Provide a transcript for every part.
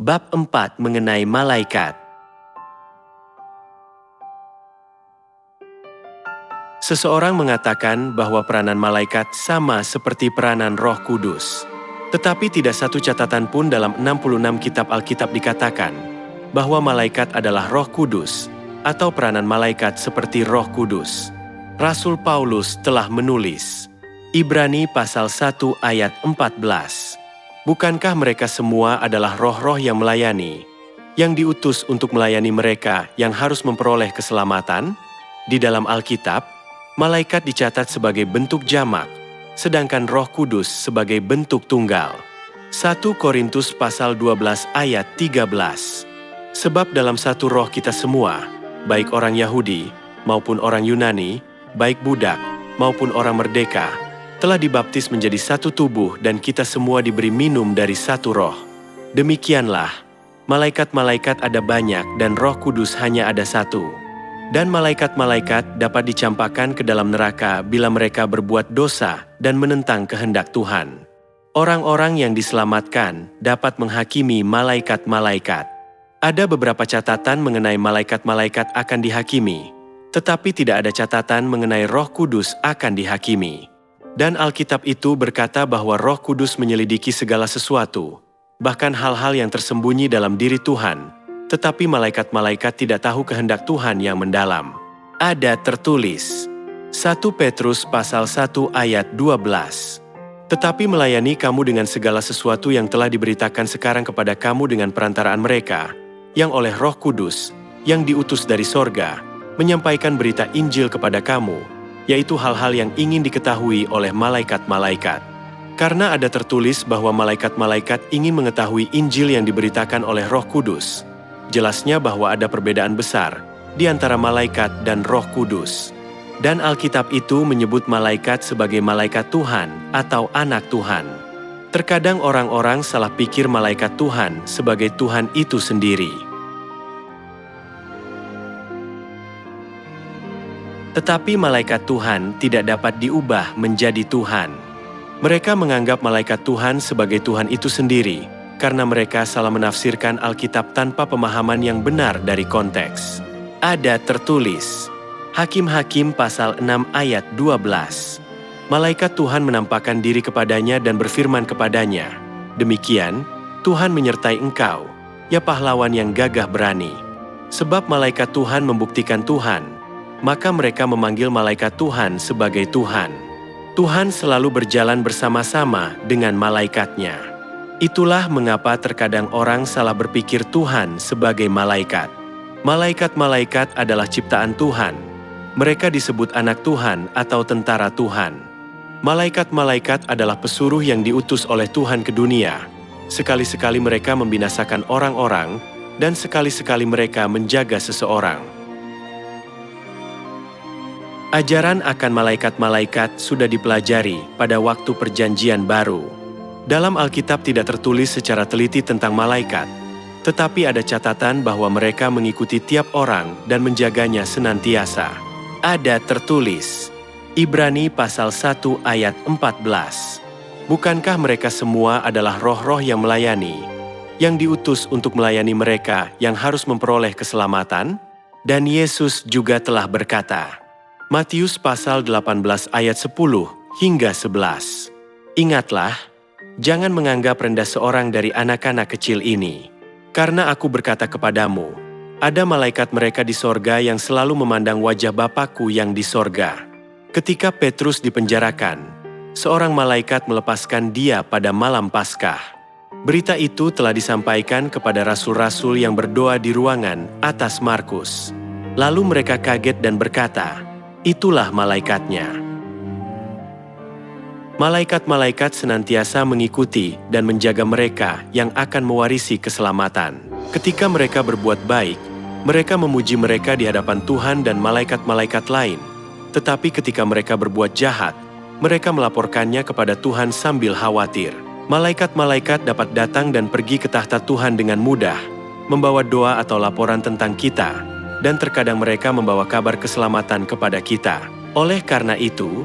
Bab 4 mengenai malaikat. Seseorang mengatakan bahwa peranan malaikat sama seperti peranan Roh Kudus. Tetapi tidak satu catatan pun dalam 66 kitab Alkitab dikatakan bahwa malaikat adalah Roh Kudus atau peranan malaikat seperti Roh Kudus. Rasul Paulus telah menulis, Ibrani pasal 1 ayat 14. Bukankah mereka semua adalah roh-roh yang melayani, yang diutus untuk melayani mereka yang harus memperoleh keselamatan? Di dalam Alkitab, malaikat dicatat sebagai bentuk jamak, sedangkan Roh Kudus sebagai bentuk tunggal. 1 Korintus pasal 12 ayat 13. Sebab dalam satu roh kita semua, baik orang Yahudi maupun orang Yunani, baik budak maupun orang merdeka, telah dibaptis menjadi satu tubuh dan kita semua diberi minum dari satu roh. Demikianlah, malaikat-malaikat ada banyak dan Roh Kudus hanya ada satu. Dan malaikat-malaikat dapat dicampakkan ke dalam neraka bila mereka berbuat dosa dan menentang kehendak Tuhan. Orang-orang yang diselamatkan dapat menghakimi malaikat-malaikat. Ada beberapa catatan mengenai malaikat-malaikat akan dihakimi, tetapi tidak ada catatan mengenai Roh Kudus akan dihakimi. Dan Alkitab itu berkata bahwa Roh Kudus menyelidiki segala sesuatu, bahkan hal-hal yang tersembunyi dalam diri Tuhan, tetapi malaikat-malaikat tidak tahu kehendak Tuhan yang mendalam. Ada tertulis, 1 Petrus pasal 1 ayat 12. Tetapi melayani kamu dengan segala sesuatu yang telah diberitakan sekarang kepada kamu dengan perantaraan mereka, yang oleh Roh Kudus, yang diutus dari sorga, menyampaikan berita Injil kepada kamu, yaitu hal-hal yang ingin diketahui oleh malaikat-malaikat. Karena ada tertulis bahwa malaikat-malaikat ingin mengetahui Injil yang diberitakan oleh Roh Kudus. Jelasnya bahwa ada perbedaan besar di antara malaikat dan Roh Kudus. Dan Alkitab itu menyebut malaikat sebagai malaikat Tuhan atau anak Tuhan. Terkadang orang-orang salah pikir malaikat Tuhan sebagai Tuhan itu sendiri. Tetapi malaikat Tuhan tidak dapat diubah menjadi Tuhan. Mereka menganggap malaikat Tuhan sebagai Tuhan itu sendiri, karena mereka salah menafsirkan Alkitab tanpa pemahaman yang benar dari konteks. Ada tertulis, Hakim-Hakim pasal 6 ayat 12. Malaikat Tuhan menampakkan diri kepadanya dan berfirman kepadanya, demikian, Tuhan menyertai engkau, ya pahlawan yang gagah berani. Sebab malaikat Tuhan membuktikan Tuhan, maka mereka memanggil malaikat Tuhan sebagai Tuhan. Tuhan selalu berjalan bersama-sama dengan malaikatnya. Itulah mengapa terkadang orang salah berpikir Tuhan sebagai malaikat. Malaikat-malaikat adalah ciptaan Tuhan. Mereka disebut anak Tuhan atau tentara Tuhan. Malaikat-malaikat adalah pesuruh yang diutus oleh Tuhan ke dunia. Sekali-sekali mereka membinasakan orang-orang, dan sekali-sekali mereka menjaga seseorang. Ajaran akan malaikat-malaikat sudah dipelajari pada waktu Perjanjian Baru. Dalam Alkitab tidak tertulis secara teliti tentang malaikat, tetapi ada catatan bahwa mereka mengikuti tiap orang dan menjaganya senantiasa. Ada tertulis, Ibrani pasal 1 ayat 14. Bukankah mereka semua adalah roh-roh yang melayani, yang diutus untuk melayani mereka yang harus memperoleh keselamatan? Dan Yesus juga telah berkata, Matius pasal 18 ayat 10 hingga 11. Ingatlah, jangan menganggap rendah seorang dari anak-anak kecil ini. Karena aku berkata kepadamu, ada malaikat mereka di sorga yang selalu memandang wajah Bapakku yang di sorga. Ketika Petrus dipenjarakan, seorang malaikat melepaskan dia pada malam Paskah. Berita itu telah disampaikan kepada rasul-rasul yang berdoa di ruangan atas Markus. Lalu mereka kaget dan berkata, itulah malaikatnya. Malaikat-malaikat senantiasa mengikuti dan menjaga mereka yang akan mewarisi keselamatan. Ketika mereka berbuat baik, mereka memuji mereka di hadapan Tuhan dan malaikat-malaikat lain. Tetapi ketika mereka berbuat jahat, mereka melaporkannya kepada Tuhan sambil khawatir. Malaikat-malaikat dapat datang dan pergi ke tahta Tuhan dengan mudah, membawa doa atau laporan tentang kita, dan terkadang mereka membawa kabar keselamatan kepada kita. Oleh karena itu,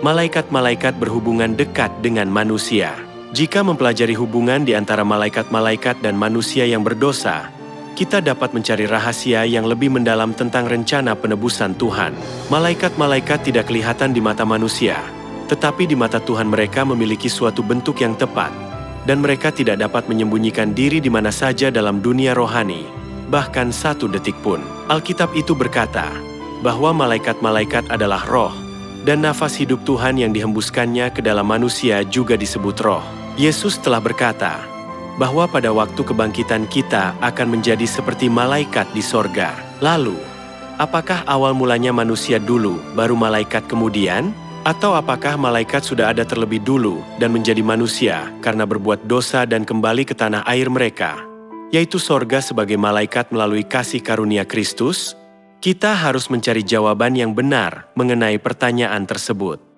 malaikat-malaikat berhubungan dekat dengan manusia. Jika mempelajari hubungan di antara malaikat-malaikat dan manusia yang berdosa, kita dapat mencari rahasia yang lebih mendalam tentang rencana penebusan Tuhan. Malaikat-malaikat tidak kelihatan di mata manusia, tetapi di mata Tuhan mereka memiliki suatu bentuk yang tepat, dan mereka tidak dapat menyembunyikan diri di mana saja dalam dunia rohani, bahkan satu detik pun. Alkitab itu berkata bahwa malaikat-malaikat adalah roh, dan nafas hidup Tuhan yang dihembuskannya ke dalam manusia juga disebut roh. Yesus telah berkata bahwa pada waktu kebangkitan kita akan menjadi seperti malaikat di sorga. Lalu, apakah awal mulanya manusia dulu, baru malaikat kemudian? Atau apakah malaikat sudah ada terlebih dulu dan menjadi manusia karena berbuat dosa dan kembali ke tanah air mereka, yaitu sorga sebagai malaikat melalui kasih karunia Kristus? Kita harus mencari jawaban yang benar mengenai pertanyaan tersebut.